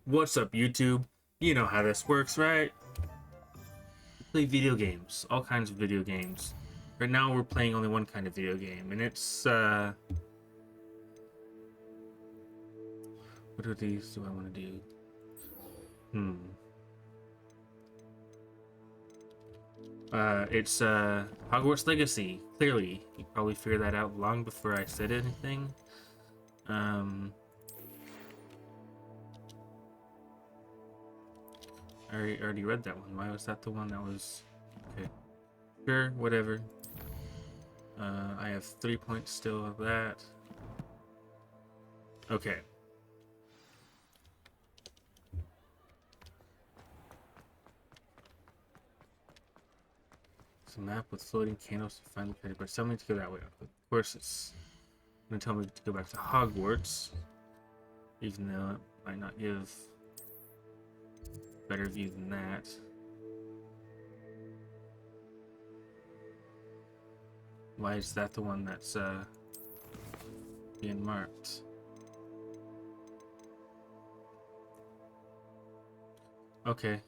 What's up, YouTube? You know how this works, right? We play video games, all kinds of video games. Right now, we're playing only one kind of video game, and it's, what of these do I want to do? It's, Hogwarts Legacy. Clearly, you probably figured that out long before I said anything. I already read that one. Why was that the one that was... Okay. Sure, whatever. I have 3 points still of that. Okay. It's a map with floating candles to find the pretty bird. Tell me to go that way. Of course, it's going to tell me to go back to Hogwarts. Even though it might not give a better view than that. Why is that the one that's being marked? Okay,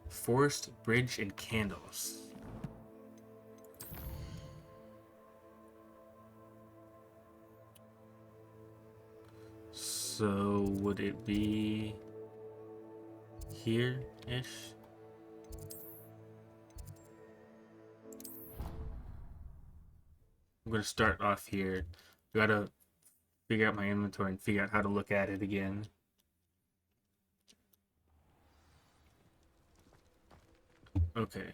Forest, bridge, and candles. So, would it be here-ish? I'm gonna start off here. Gotta figure out my inventory and figure out how to look at it again. Okay.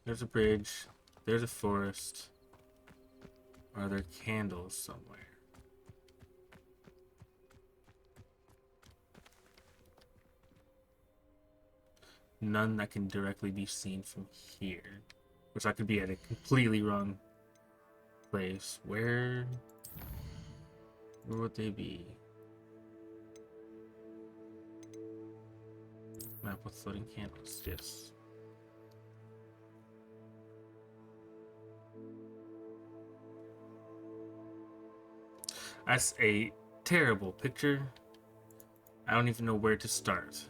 There's a bridge. There's a forest. Are there candles somewhere? None that can directly be seen from here. Which I could be at a completely wrong place. Where would they be? Map with floating candles, yes. That's a terrible picture. I don't even know where to start.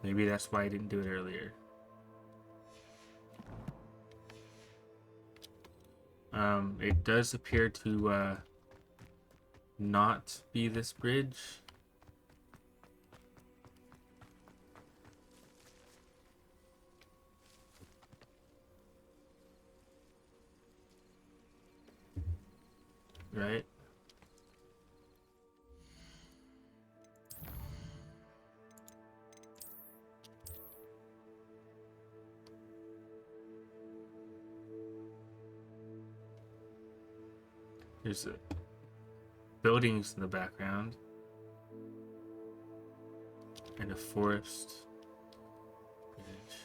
Maybe that's why I didn't do it earlier. It does appear to not be this bridge. Right? There's buildings in the background. And a forest. Bridge.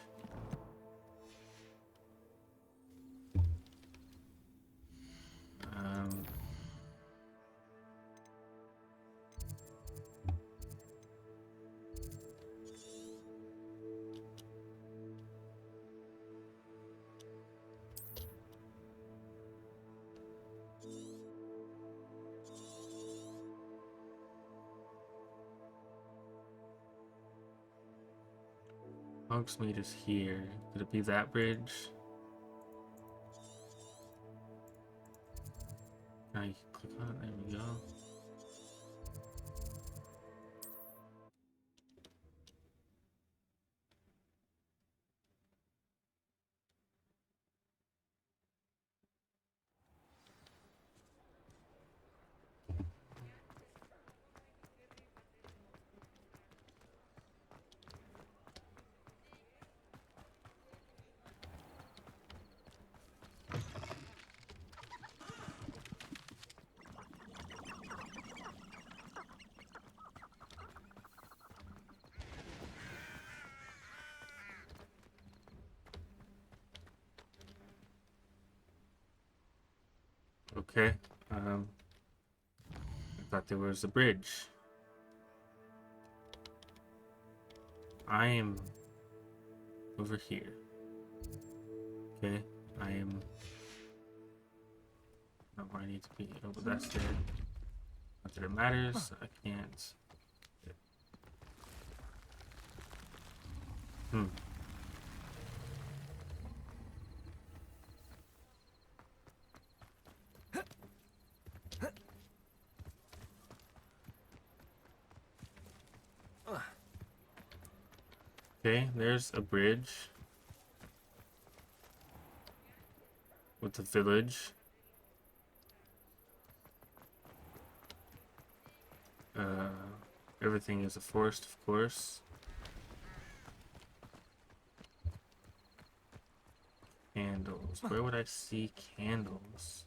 Hogsmeade is here. Could it be that bridge? I click on it. There we go. Okay. Thought there was a bridge. I am over here. Okay, I am not where I need to be. Oh, but that's dead. Not that it matters. I can't. Okay, there's a bridge with the village. Everything is a forest, of course. Candles. Where would I see candles?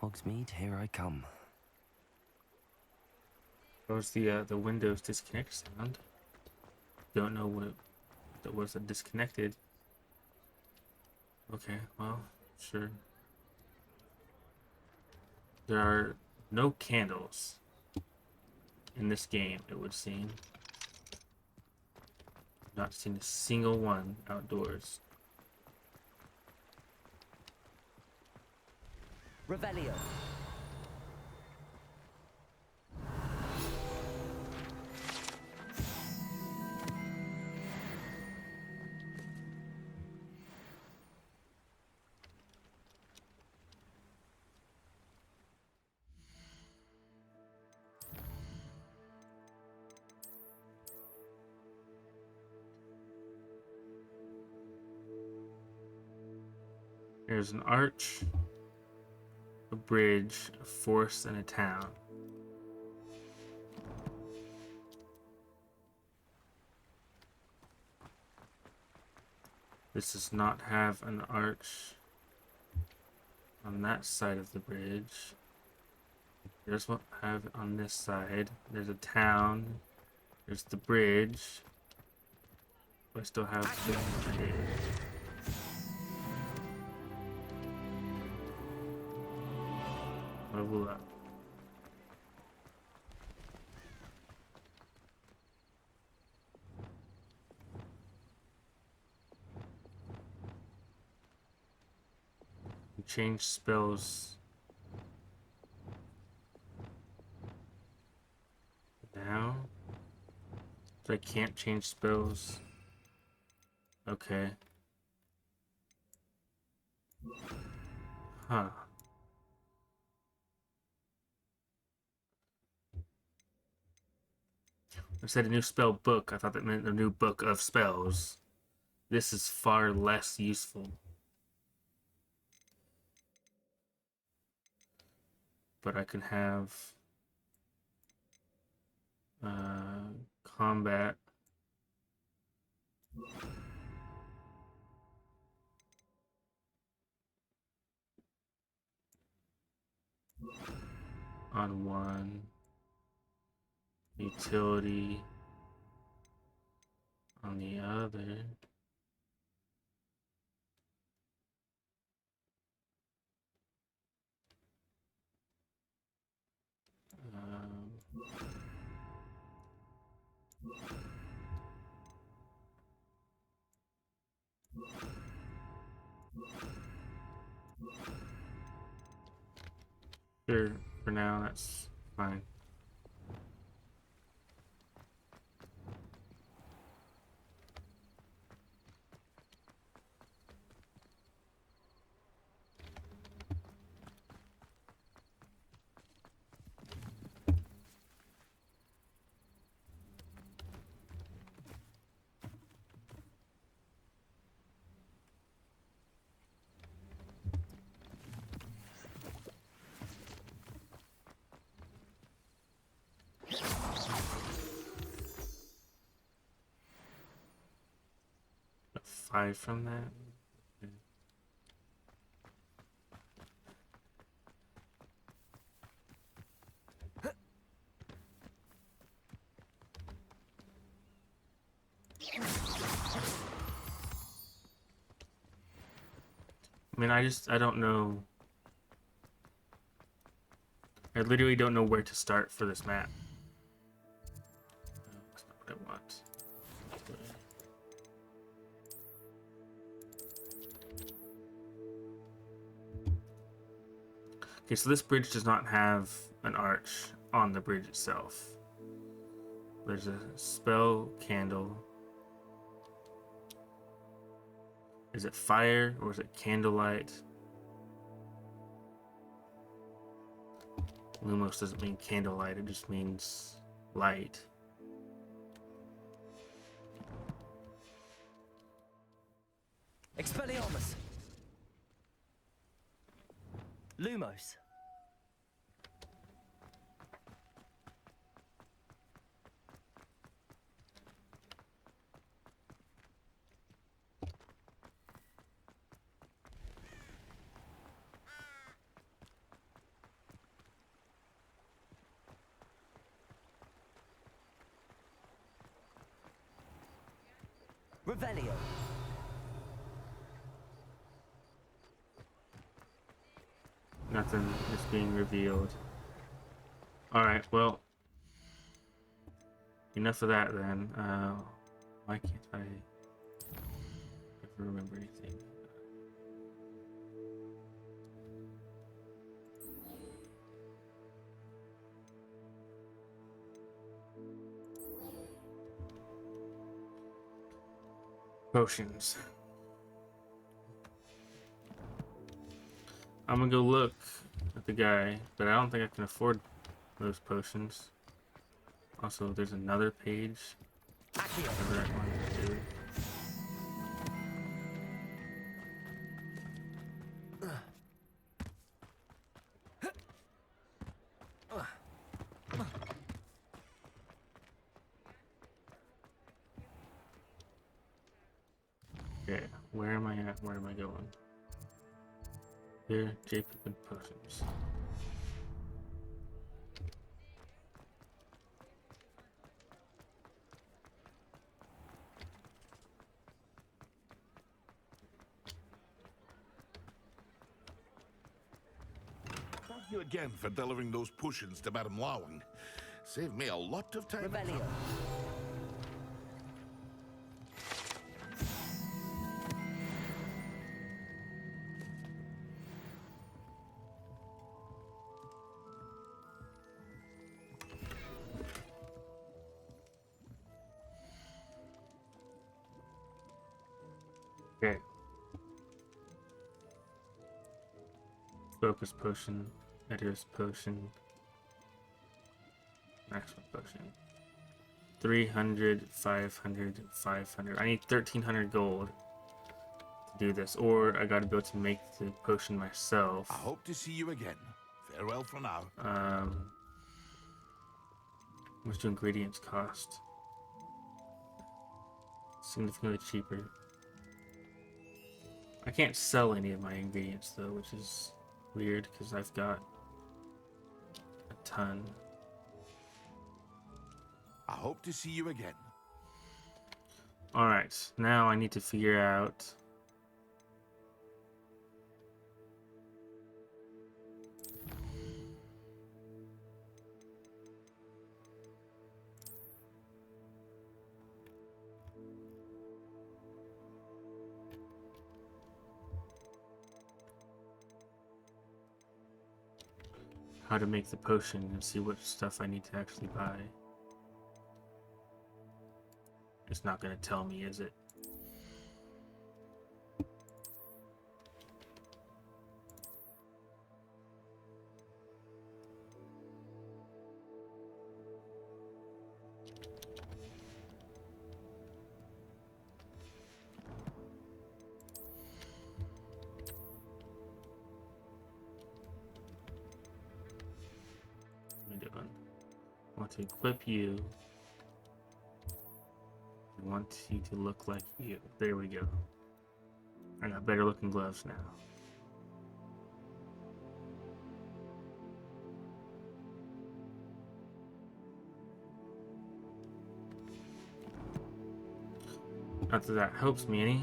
Hogsmeade, here I come. That was the Windows disconnect sound. Don't know what that was. Disconnected. Okay, well, sure. There are no candles in this game, it would seem. Not seen a single one outdoors. Revelio. There's an arch, a bridge, a forest, and a town. This does not have an arch on that side of the bridge. There's what I have on this side. There's a town. There's the bridge. I still have the bridge. Level up. Change spells now. So I can't change spells. Okay. Huh. I said a new spell book. I thought that meant a new book of spells. This is far less useful. But I can have combat. On one. Utility on the other. Sure, for now, that's fine. 5 from that. I mean, I don't know. I literally don't know where to start for this map. That's not what I want. Okay, so this bridge does not have an arch on the bridge itself. There's a spell candle. Is it fire or is it candlelight? Lumos doesn't mean candlelight, it just means light. Expelliarmus. Lumos. Revelio. Nothing is being revealed. Alright, well. Enough of that then. Why can't I ever remember anything? Potions. I'm gonna go look at the guy, but I don't think I can afford those potions. Also, there's another page. Whatever that one is, dude. Okay, where am I at? Where am I going? Here, J. Pippin potions. Thank you again for delivering those potions to Madame Lawing. Saved me a lot of time. Revelio. Okay. Focus potion, Editor's potion, maximum potion. 300, 500, 500. I need 1,300 gold to do this, or I gotta be able to make the potion myself. I hope to see you again. Farewell for now. How much do ingredients cost? Significantly cheaper. I can't sell any of my ingredients though, which is weird because I've got a ton. I hope to see you again. Alright, now I need to figure out how to make the potion and see what stuff I need to actually buy. It's not going to tell me, is it? What am I doing? I want to equip you. I want you to look like you. There we go. I got better looking gloves now. Not that that helps me any.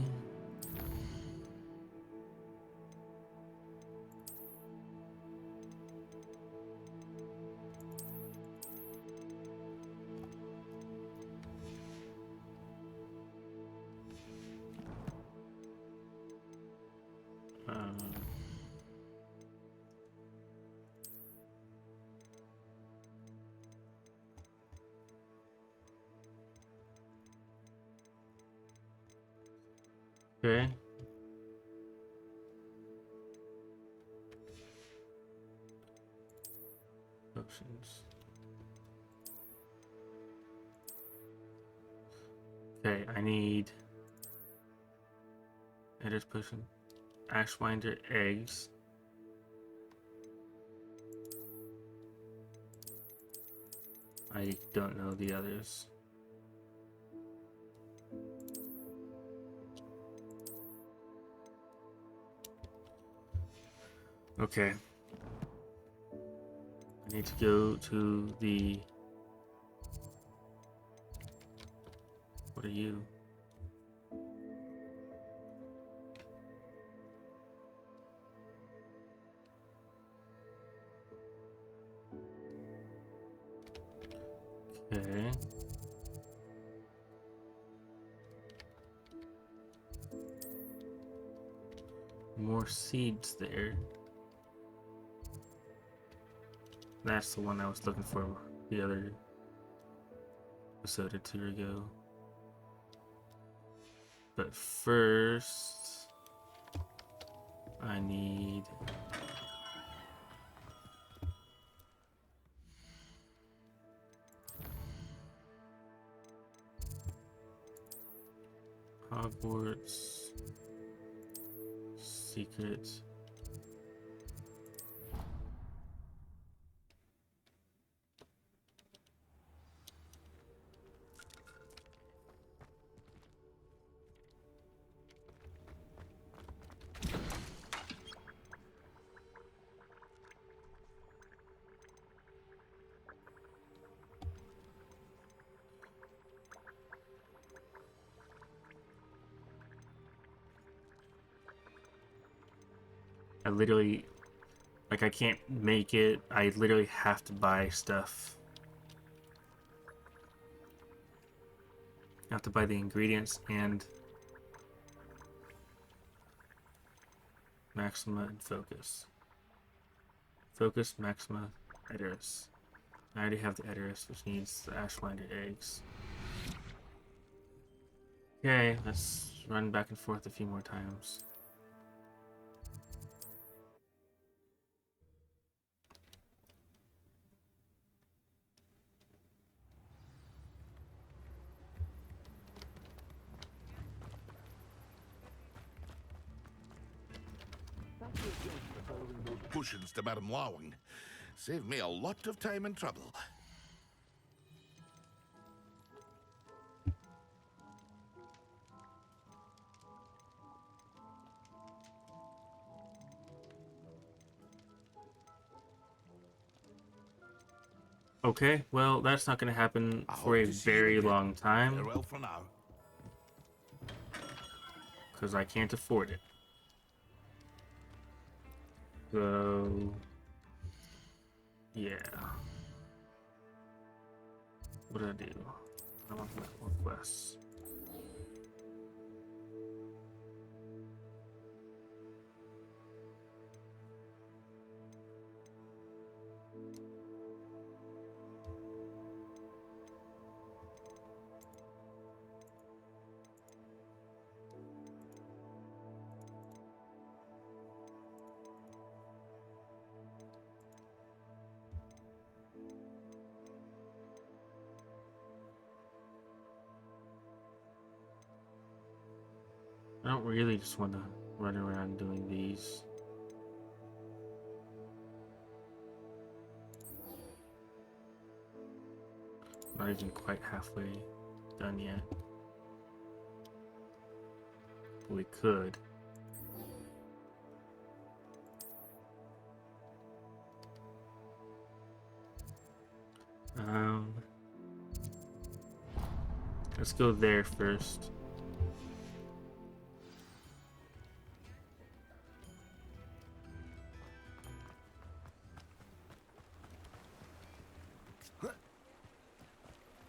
Okay. Options. Okay, I need Edit potion, Ashwinder eggs. I don't know the others. Okay. I need to go to the... What are you? Okay. More seeds there. That's the one I was looking for the other episode or two ago. But first, I need... Hogwarts Secrets. I literally, like, I can't make it. I literally have to buy stuff. I have to buy the ingredients and Maxima and Focus. Focus, Maxima, Edoras. I already have the Edoras, which needs the Ashwinder eggs. Okay, let's run back and forth a few more times. Potions to Madame Lowing. Saved me a lot of time and trouble. Okay, well, that's not going to happen for a very long time. Farewell for now. Because I can't afford it. So... yeah. What did I do? I want more quests. I don't really just want to run around doing these. Not even quite halfway done yet. We could. Um, let's go there first.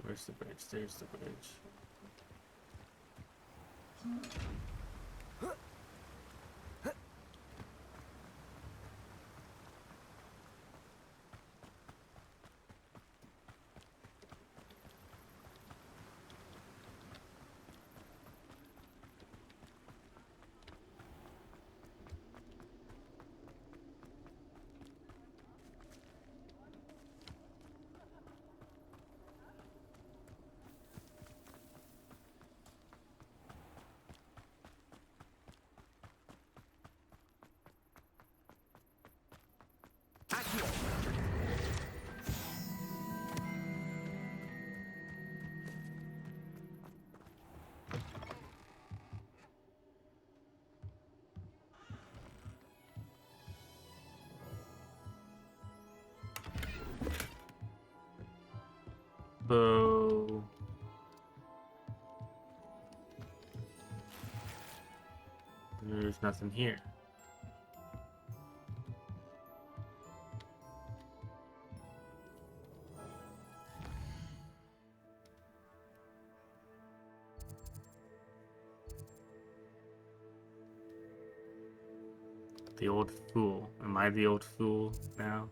Where's the bridge? There's the bridge. Accio. So there's nothing here. The old fool. Am I the old fool now?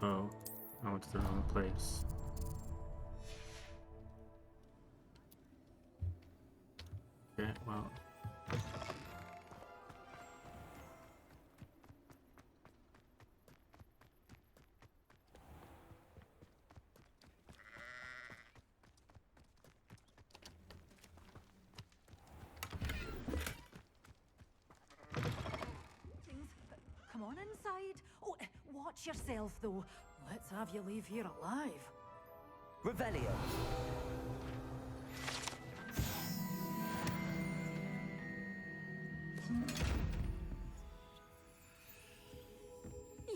Oh, I went to the wrong place. Okay, well. Come on inside. Oh, watch yourself, though. Let's have you leave here alive. Revelio.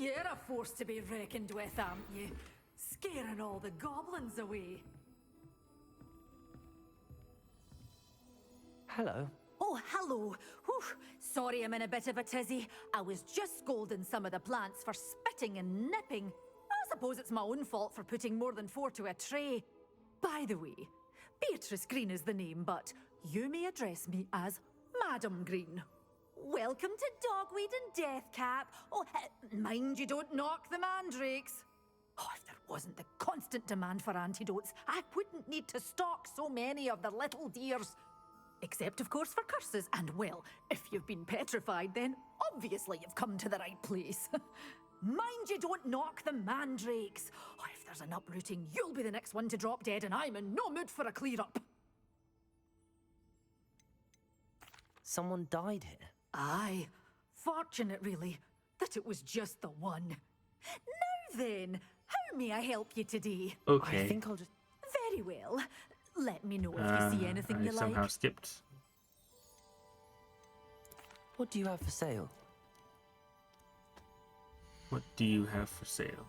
You're a force to be reckoned with, aren't you? Scaring all the goblins away. Hello. Oh, hello. Whew. Sorry I'm in a bit of a tizzy. I was just scolding some of the plants for spitting and nipping. I suppose it's my own fault for putting more than 4 to a tray. By the way, Beatrice Green is the name, but you may address me as Madam Green. Welcome to Dogweed and Deathcap. Oh, mind you don't knock the mandrakes. Oh, if there wasn't the constant demand for antidotes, I wouldn't need to stock so many of the little dears. Except, of course, for curses. And, well, if you've been petrified, then obviously you've come to the right place. Mind you don't knock the mandrakes. Oh, if there's an uprooting, you'll be the next one to drop dead, and I'm in no mood for a clear-up. Someone died here. Aye. Fortunate, really, that it was just the one. Now then, how may I help you today? Okay. I think I'll just... Very well. Let me know if you see anything I you somehow like. skipped. What do you have for sale? What do you have for sale?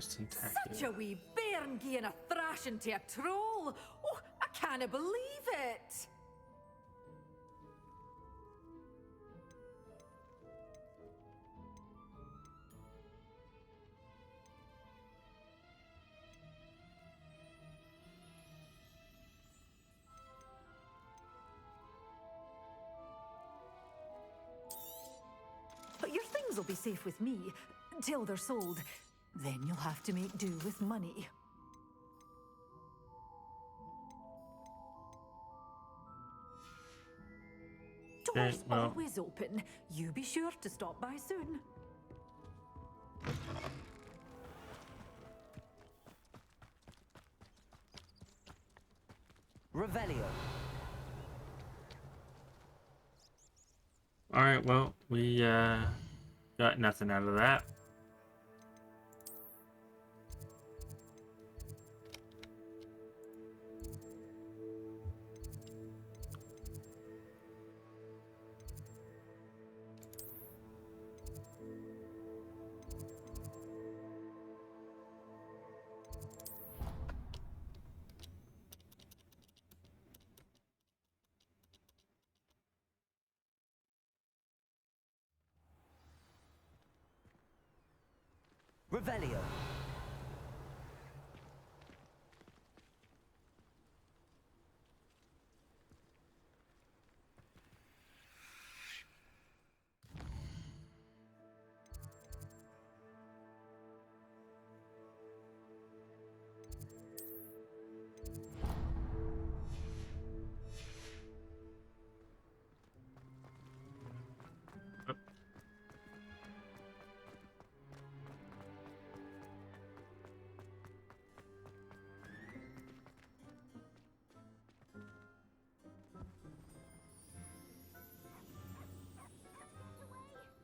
Such a wee bairn gieing a thrashing to a troll. Oh, I can't believe it. But your things will be safe with me till they're sold. Then you'll have to make do with money. Doors well. always open. You be sure to stop by soon. Revelio. Alright, well, we got nothing out of that. Revelio.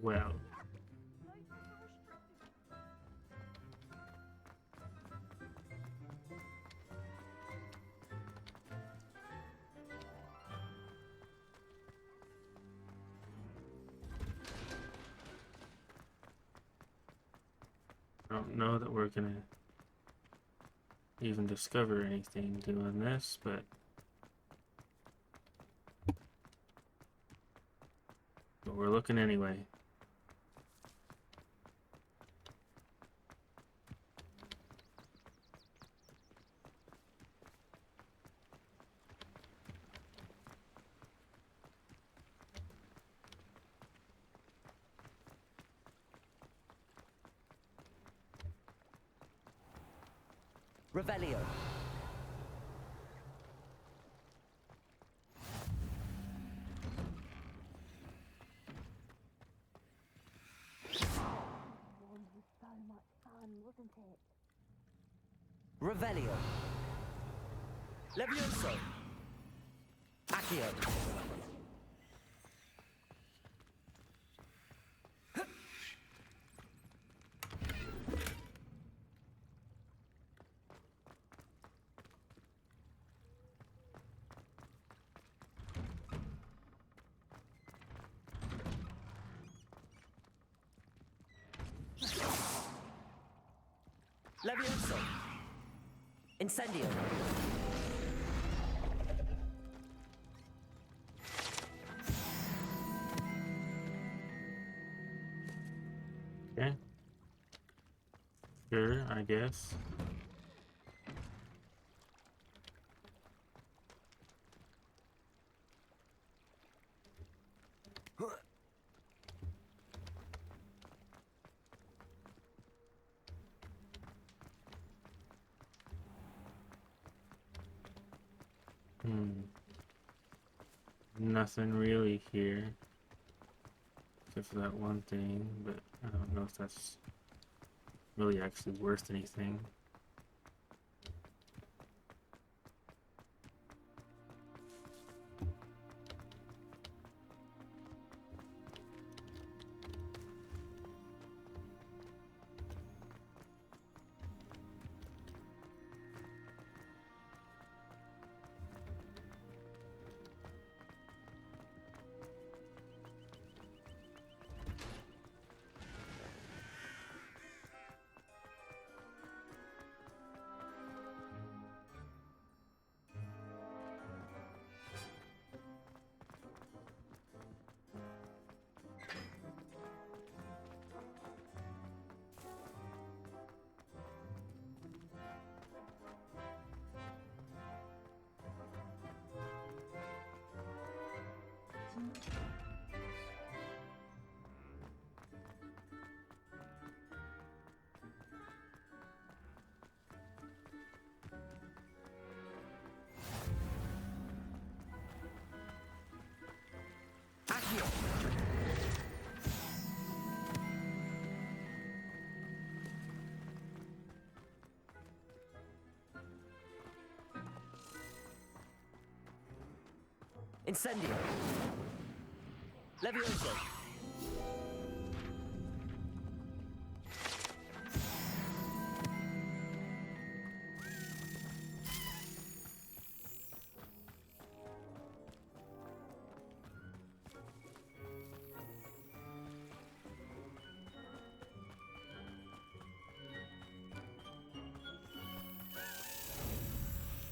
Well, I don't know that we're gonna even discover anything doing this, but we're looking anyway. Revelio. Revelio. Levioso. Accio. Levioso. Incendio. Okay. Sure, I guess. Nothing really here. Except for that one thing, but I don't know if that's really actually worth anything. Accio. Incendio. Levioso.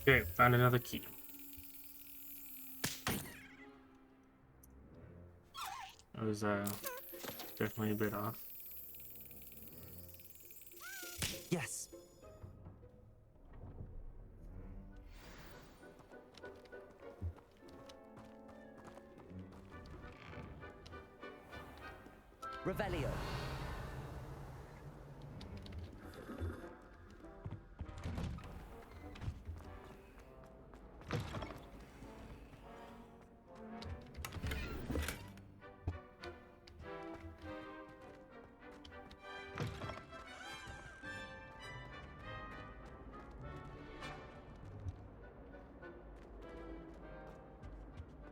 Okay, found another key. I was definitely a bit off. Yes. Revelio.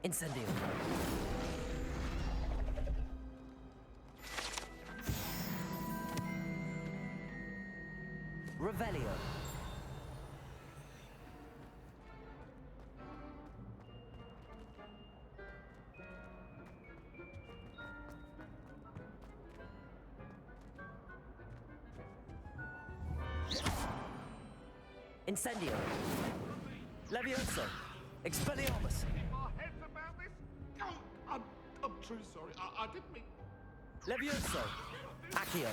Incendio. Revelio. Incendio. Levioso. Expelliarmus. Our heads about this? Oh, I'm truly sorry. I didn't mean... Levioso. Accio.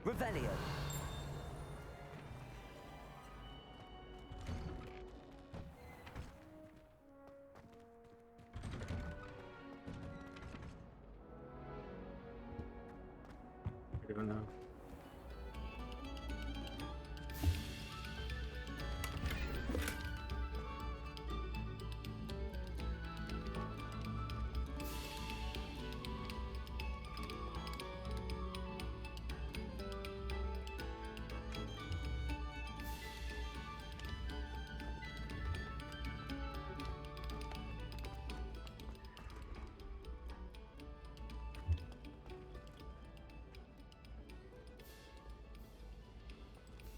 Revelio. I don't know.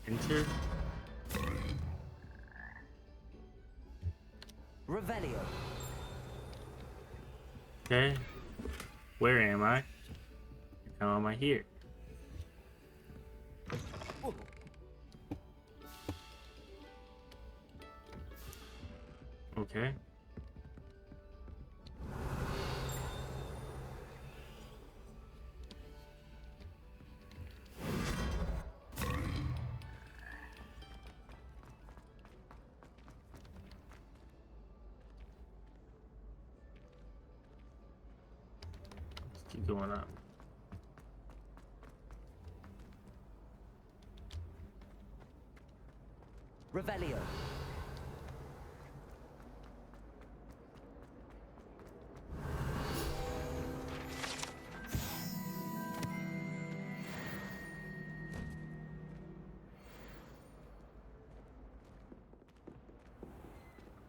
Enter. Revelio. Okay. Where am I? How am I here? Okay. Let's keep going up. Revelio.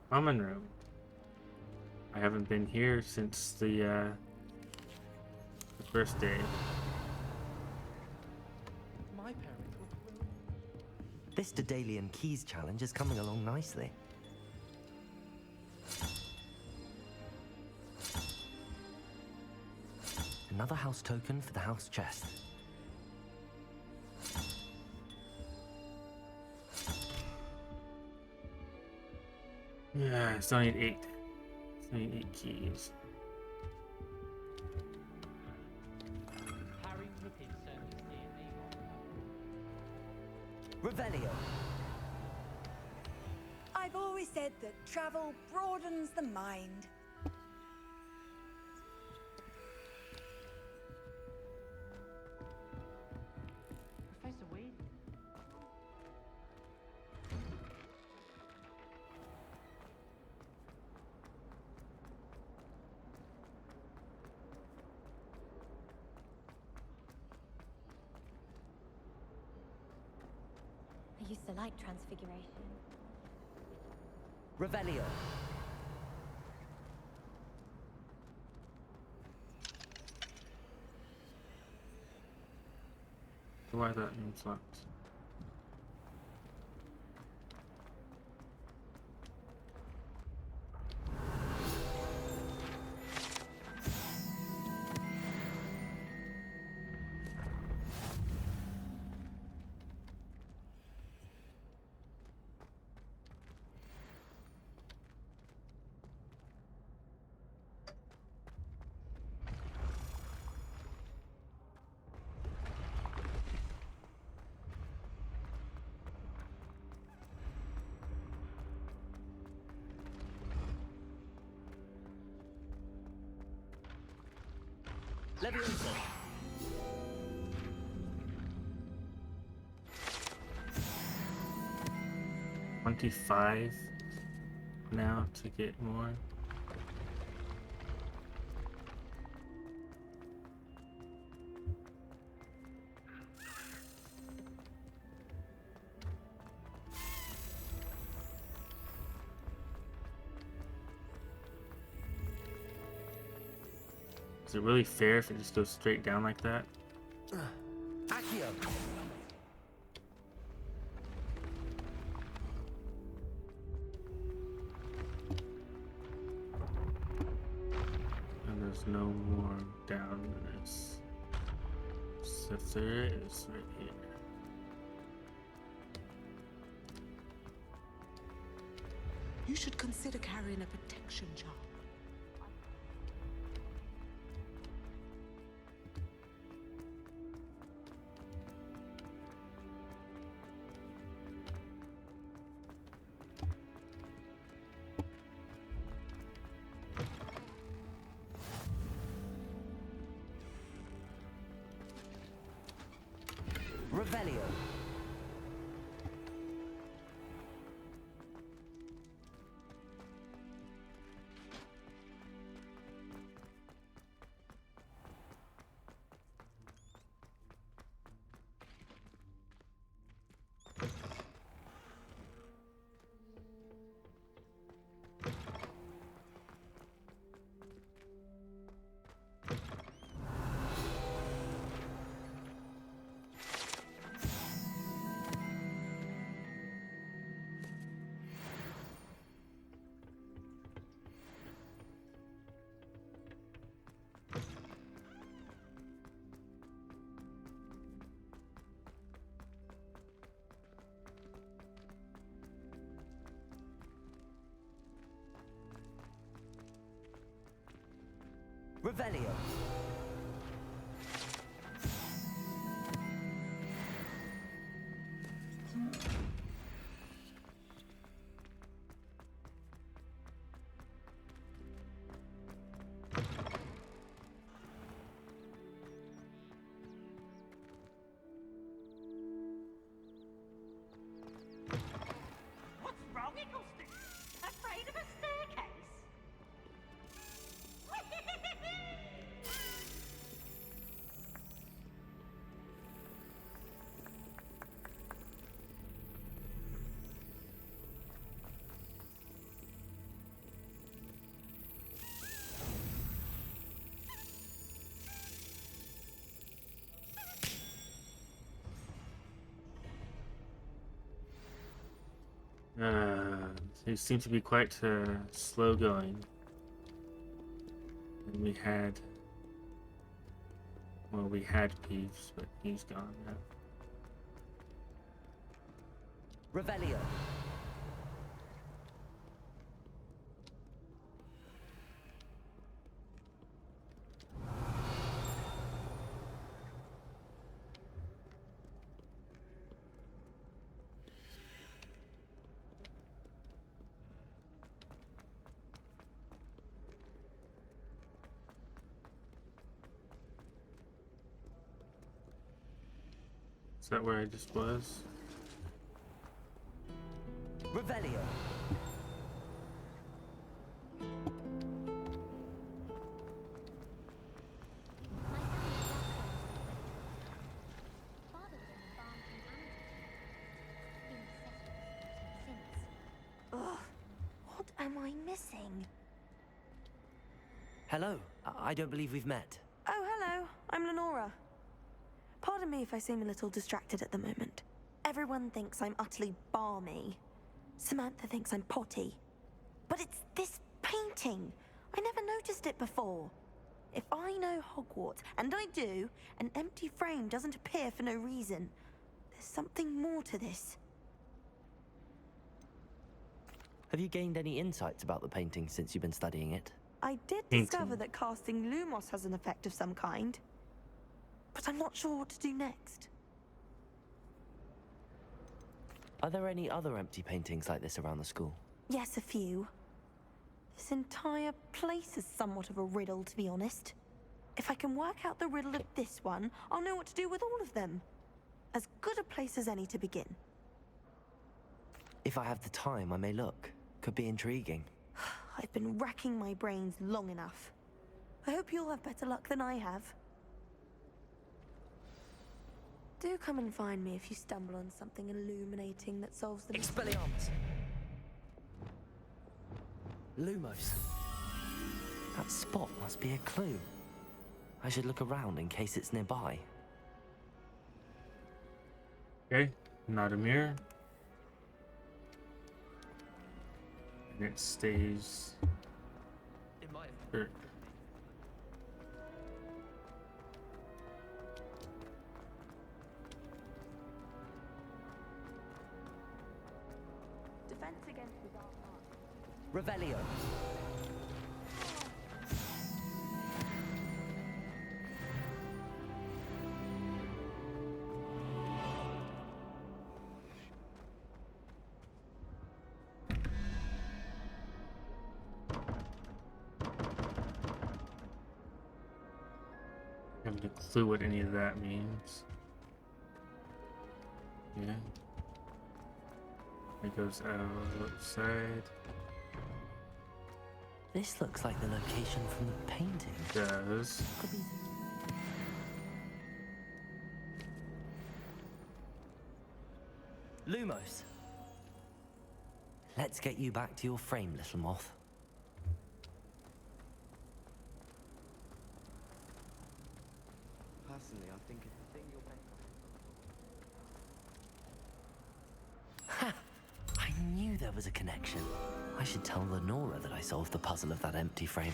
Common room. I haven't been here since the first day. My parents were thrilled. This Daedalian Keys challenge is coming along nicely. Another house token for the house chest. Yeah, it's only 8. It's only 8 keys. Harry Pippin certainly seeing Revelio. I've always said that travel broadens the mind. Professor Weed. I used to like Transfiguration. Revelio. Why that name's locked? Leviosa. 25 now to get more. Is it really fair if it just goes straight down like that? Accio. And there's no more down than this. So if there is right here. You should consider carrying a protection charm. Revelio. Revelio. What's wrong, Eaglestick? Afraid of a staircase? They seem to be quite slow going. And we had Peeves, but he's gone now. Revelio. Is that where I just was? Revelio. Father was an embalmed from Amity. He missing. Hello. I don't believe we've met. Oh, hello. I'm Lenora. Pardon me if I seem a little distracted at the moment. Everyone thinks I'm utterly balmy. Samantha thinks I'm potty. But it's this painting. I never noticed it before. If I know Hogwarts, and I do, an empty frame doesn't appear for no reason. There's something more to this. Have you gained any insights about the painting since you've been studying it? I did Painting. discover that casting Lumos has an effect of some kind. But I'm not sure what to do next. Are there any other empty paintings like this around the school? Yes, a few. This entire place is somewhat of a riddle, to be honest. If I can work out the riddle of this one, I'll know what to do with all of them. As good a place as any to begin. If I have the time, I may look. Could be intriguing. I've been racking my brains long enough. I hope you'll have better luck than I have. Do come and find me if you stumble on something illuminating that solves the Expelliarmus! Lumos. That spot must be a clue. I should look around in case it's nearby. Okay, not a mirror. And it stays. Or, defense against the dark arts. Revelio. I haven't a clue what any of that means. Yeah. It goes outside. This looks like the location from the painting. Does. Could be. Lumos. Let's get you back to your frame, little moth. Personally, I think it's the thing you're best. Ha! I knew there was a connection. I should tell Lenora that I solved the puzzle of that empty frame.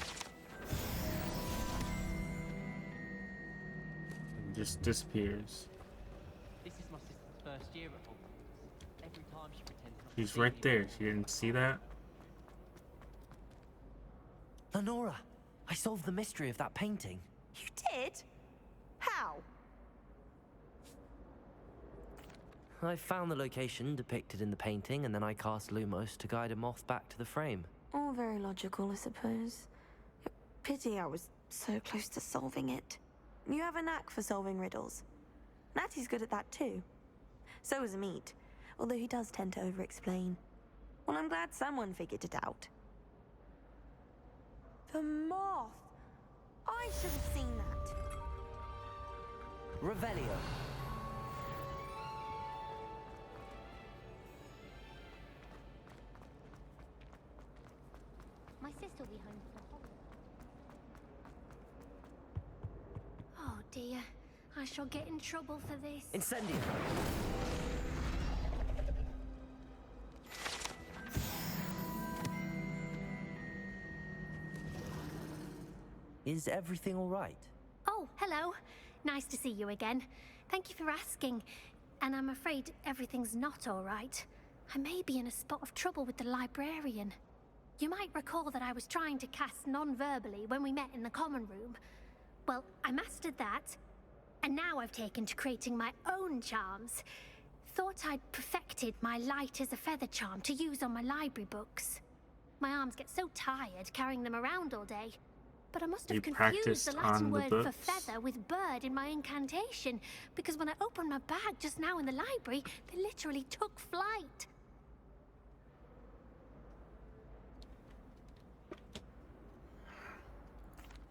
It just disappears. This is my sister's first year at Hogwarts. Every time she pretends not to She's see right me. there. She didn't see that. Lenora, I solved the mystery of that painting. You did? How? I found the location depicted in the painting, and then I cast Lumos to guide a moth back to the frame. All very logical, I suppose. Pity I was so close to solving it. You have a knack for solving riddles. Natty's good at that too. So is Amit, although he does tend to over-explain. Well, I'm glad someone figured it out. The moth! I should have seen that. Revelio. My sister will be home for the holidays. Oh dear, I shall get in trouble for this. Incendio. Is everything all right? Oh, hello. Nice to see you again. Thank you for asking. And I'm afraid everything's not all right. I may be in a spot of trouble with the librarian. You might recall that I was trying to cast non-verbally when we met in the common room. Well, I mastered that, and now I've taken to creating my own charms. Thought I'd perfected my light as a feather charm to use on my library books. My arms get so tired carrying them around all day. But I must have You confused practiced the Latin on the word for books? feather with bird in my incantation, because when I opened my bag just now in the library, they literally took flight.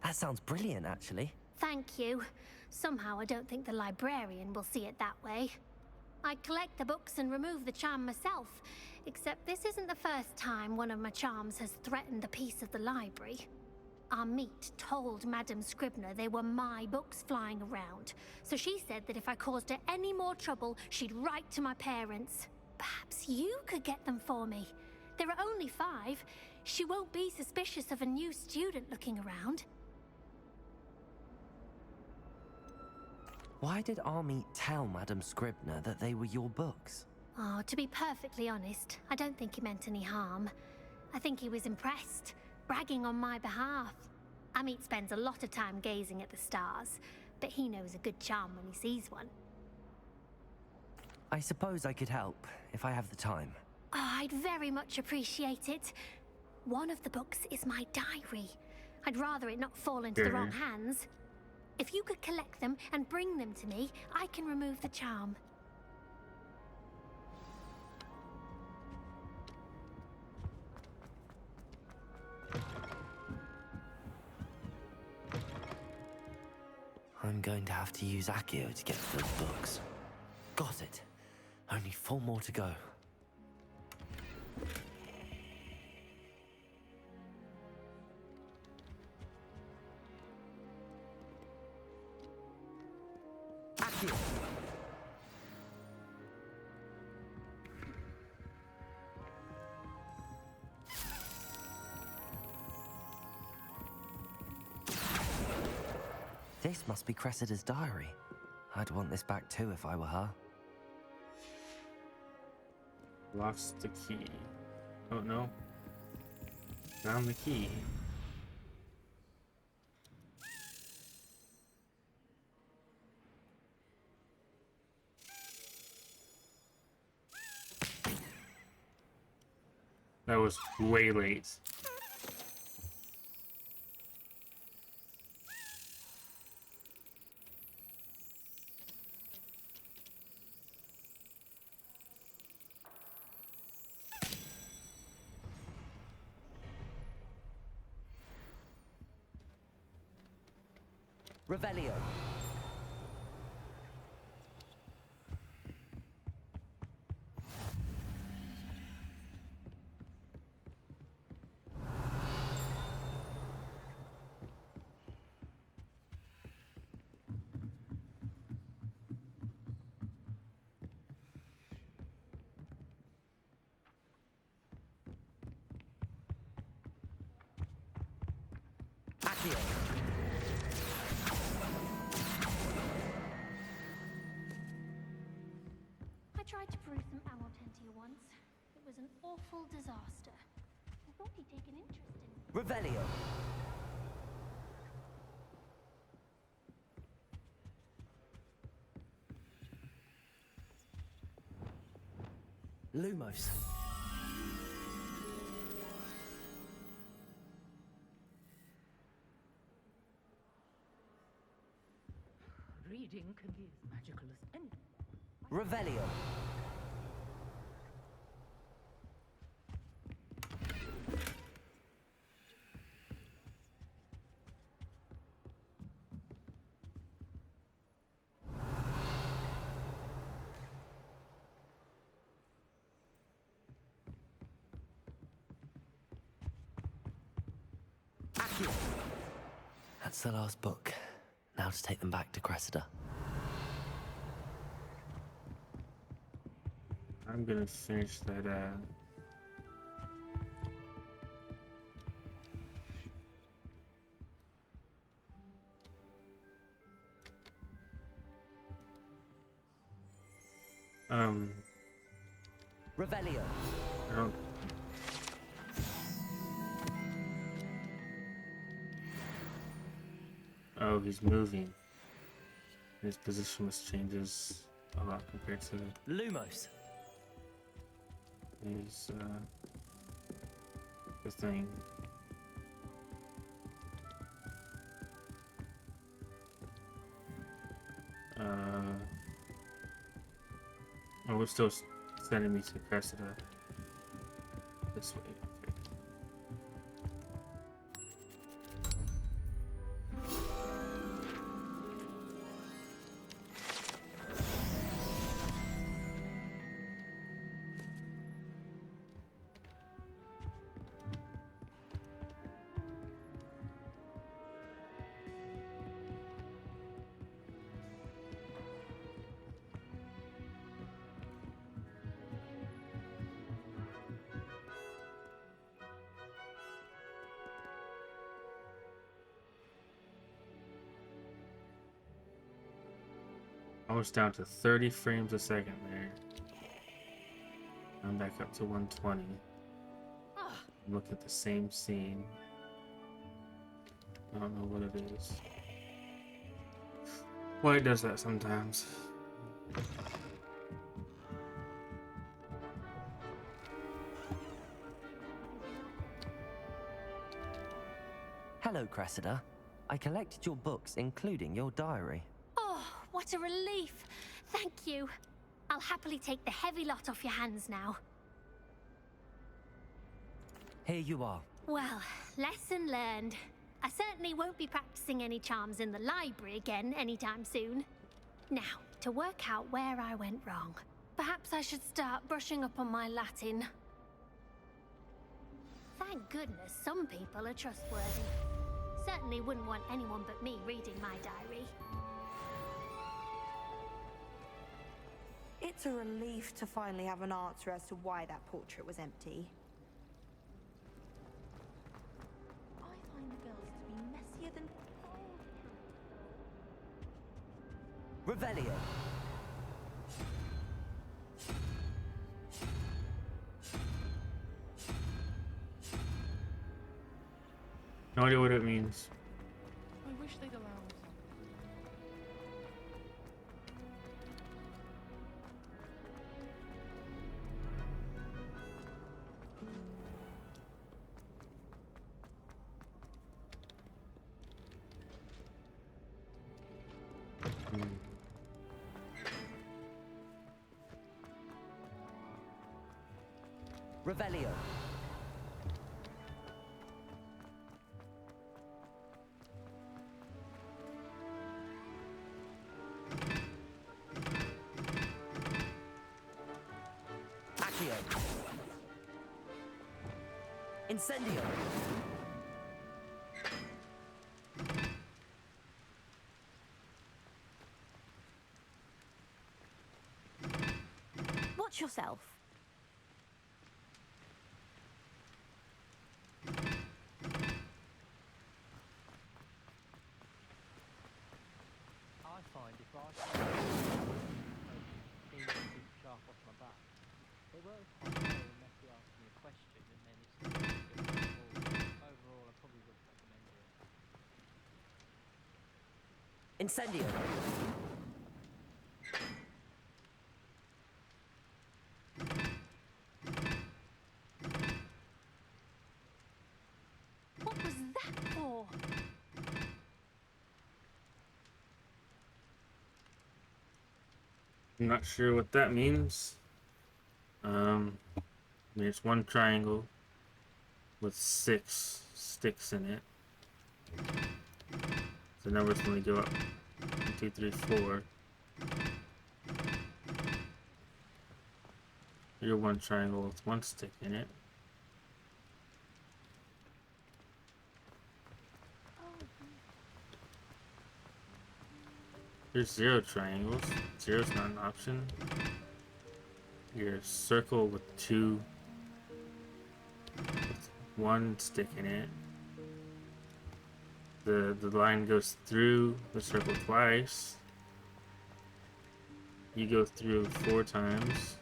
That sounds brilliant, actually. Thank you. Somehow I don't think the librarian will see it that way. I collect the books and remove the charm myself, except this isn't the first time one of my charms has threatened a piece of the library. Our meet told Madame Scribner they were my books flying around, so she said that if I caused her any more trouble, she'd write to my parents. Perhaps you could get them for me. There are only 5. She won't be suspicious of a new student looking around. Why did Army tell Madame Scribner that they were your books? Oh, to be perfectly honest, I don't think he meant any harm. I think he was impressed, bragging on my behalf. Amit spends a lot of time gazing at the stars, but he knows a good charm when he sees one. I suppose I could help, if I have the time. Oh, I'd very much appreciate it. One of the books is my diary. I'd rather it not fall into the wrong hands. If you could collect them and bring them to me, I can remove the charm. I'm going to have to use Accio to get to those books. Got it. Only 4 more to go. Accio! This must be Cressida's diary. I'd want this back too if I were her. Lost the key. Oh no. Found the key. That was way late. Revelio. Accio. I tried to brew some Amotentia once. It was an awful disaster. I thought he'd take an interest in it. Revelio. Lumos. Reading can be as magical as any. Revelio. Accio. That's the last book. Now to take them back to Cressida. I'm gonna finish that, Revelio. I don't... Oh, he's moving. His position changes a lot compared to Lumos. his, the thing. Oh, we're still sending me to Cressida. This way, okay. Almost down to 30 frames a second there. I'm back up to 120. Look at the same scene. I don't know what it is. Why it does that sometimes. Hello, Cressida. I collected your books, including your diary. Oh, what a relief. Thank you. I'll happily take the heavy lot off your hands now. Here you are. Well, lesson learned. I certainly won't be practicing any charms in the library again anytime soon. Now, to work out where I went wrong. Perhaps I should start brushing up on my Latin. Thank goodness some people are trustworthy. Certainly wouldn't want anyone but me reading my diary. It's a relief to finally have an answer as to why that portrait was empty. I find the girls to be messier than... Revelio. No idea what it means. I wish they'd allow us. Revelio. Accio. Incendio. Watch yourself. I find if I keep sharp off my back, they were quite slow and messy asking me a question, and then it's not good at all. Overall, I probably wouldn't recommend it. Incendio. What was that for? I'm not sure what that means. There's one triangle with 6 sticks in it. The numbers only go up 1, 2, 3, 4. Here's one triangle with 1 stick in it. There's 0 triangles. 0's not an option. Here's a circle with 1 stick in it. The line goes through the circle twice. You go through 4 times.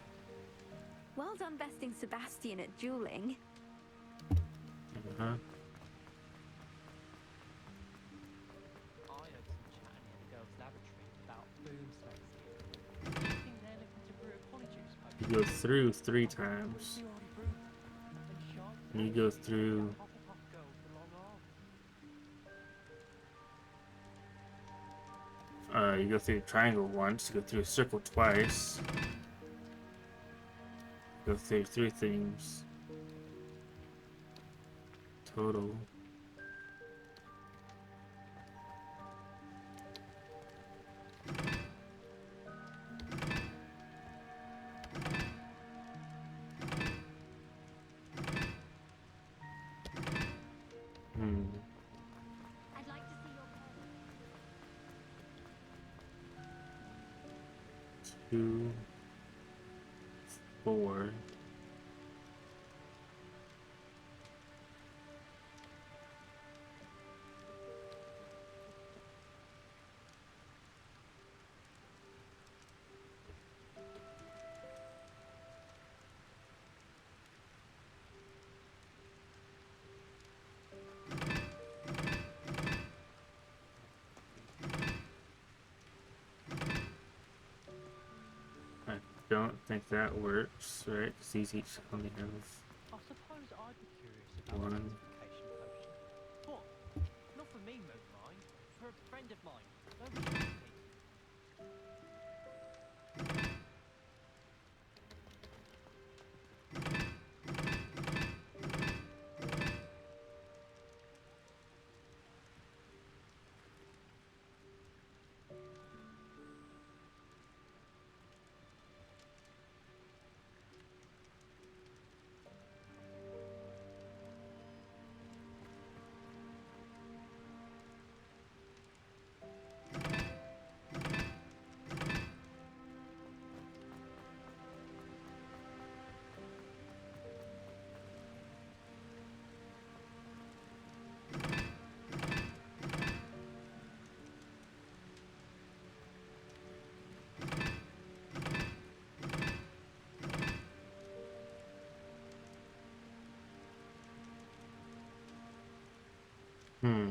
Well done besting Sebastian at dueling. Uh-huh. I heard some chatting in the girls' laboratory about boom slicing. I think they're looking to brew a polyjuice pipe. You go through 3 times. You already brewed. And sharp. And you go through Hufflepuff girl with the long arm. you go through a triangle once, you go through a circle twice. Go through 3 things. Total. I'd like to see your... 2, 4. don't think that works, right? Because these each only have I suppose I'd be curious about one. the multiplication potion. What? Not for me, Moonlight. For a friend of mine. Don't be stupid. Hmm.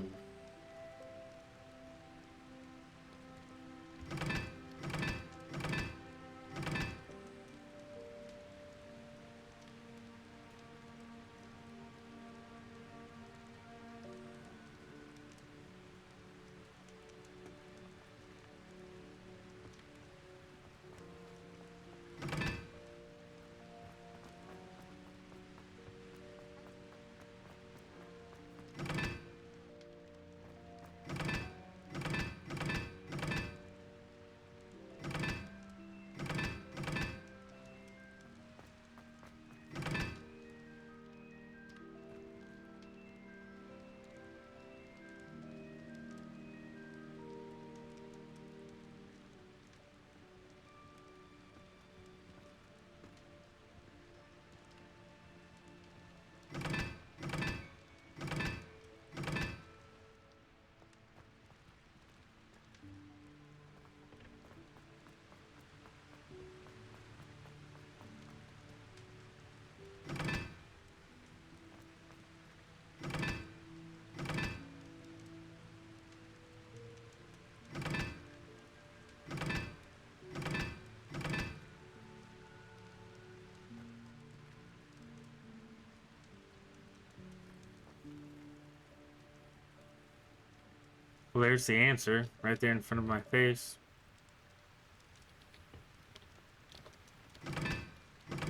Well, there's the answer right there in front of my face.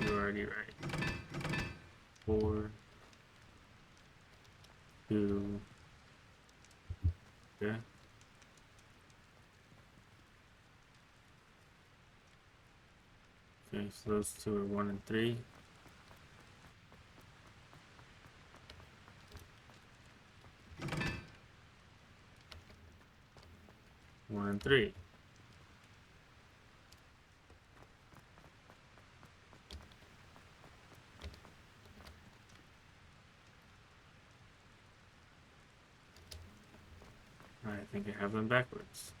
You're already right. 4, 2. Yeah. Okay, so those two are 1 and 3. One and 3. I think I have them backwards.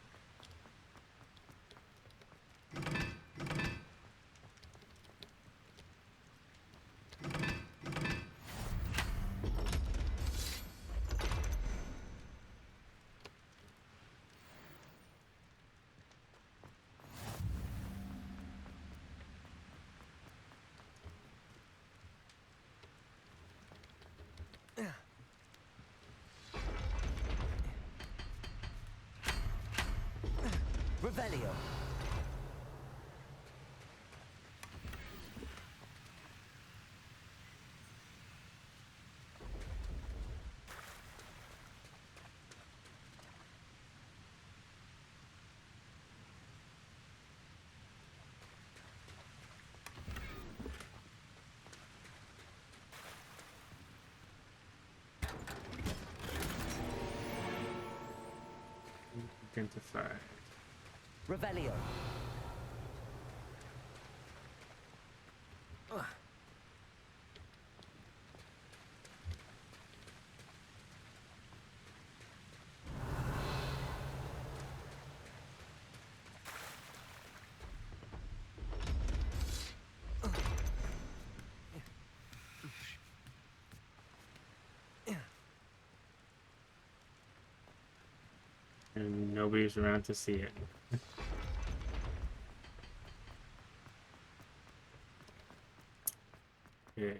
Revelio. Identify. Revelio. And nobody's around to see it. Yeah.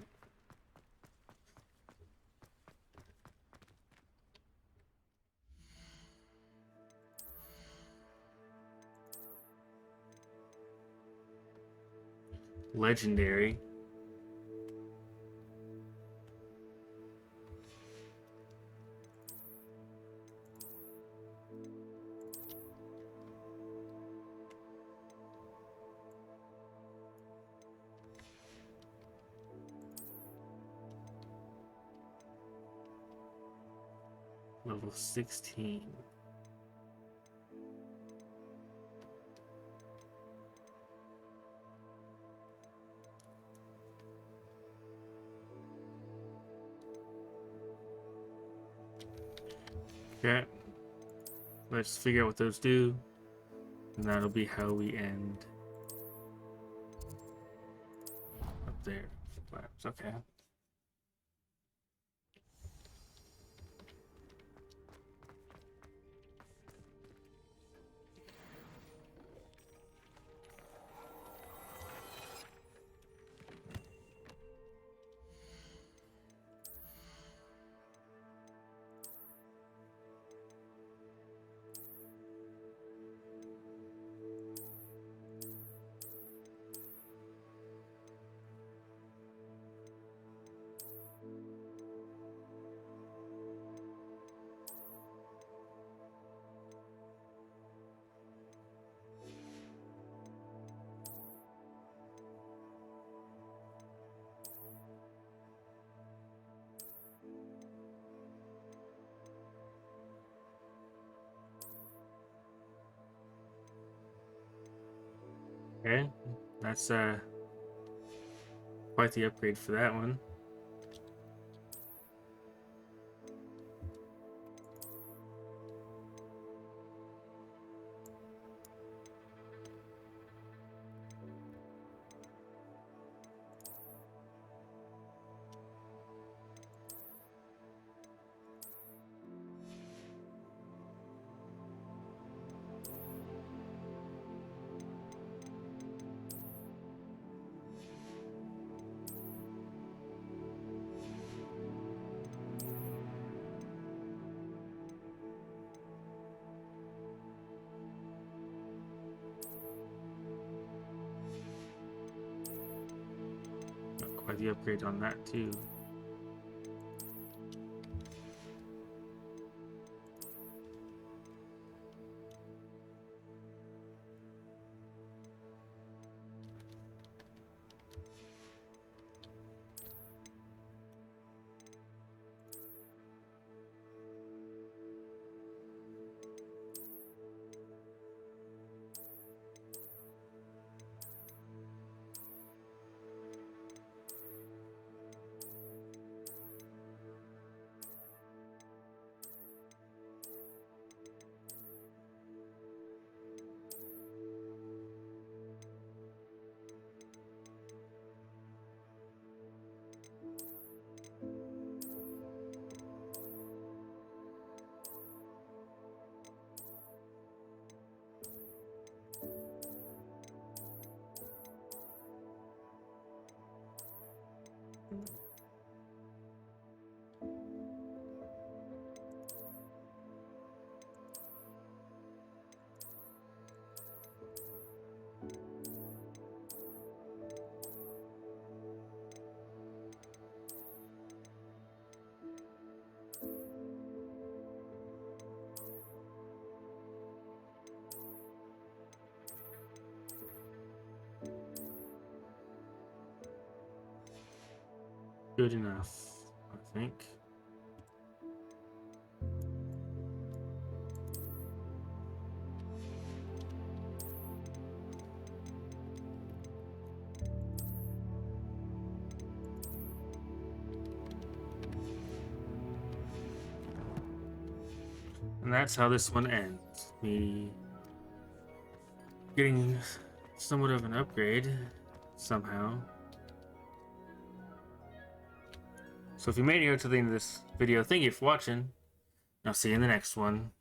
Legendary. Level 16. Okay. Let's figure out what those do. And that'll be how we end up there. Flaps. Okay. Okay. That's quite the upgrade for that one. Got quite the upgrade on that too. Good enough, I think. And that's how this one ends. Me getting somewhat of an upgrade somehow. So if you made it here to the end of this video, thank you for watching. I'll see you in the next one.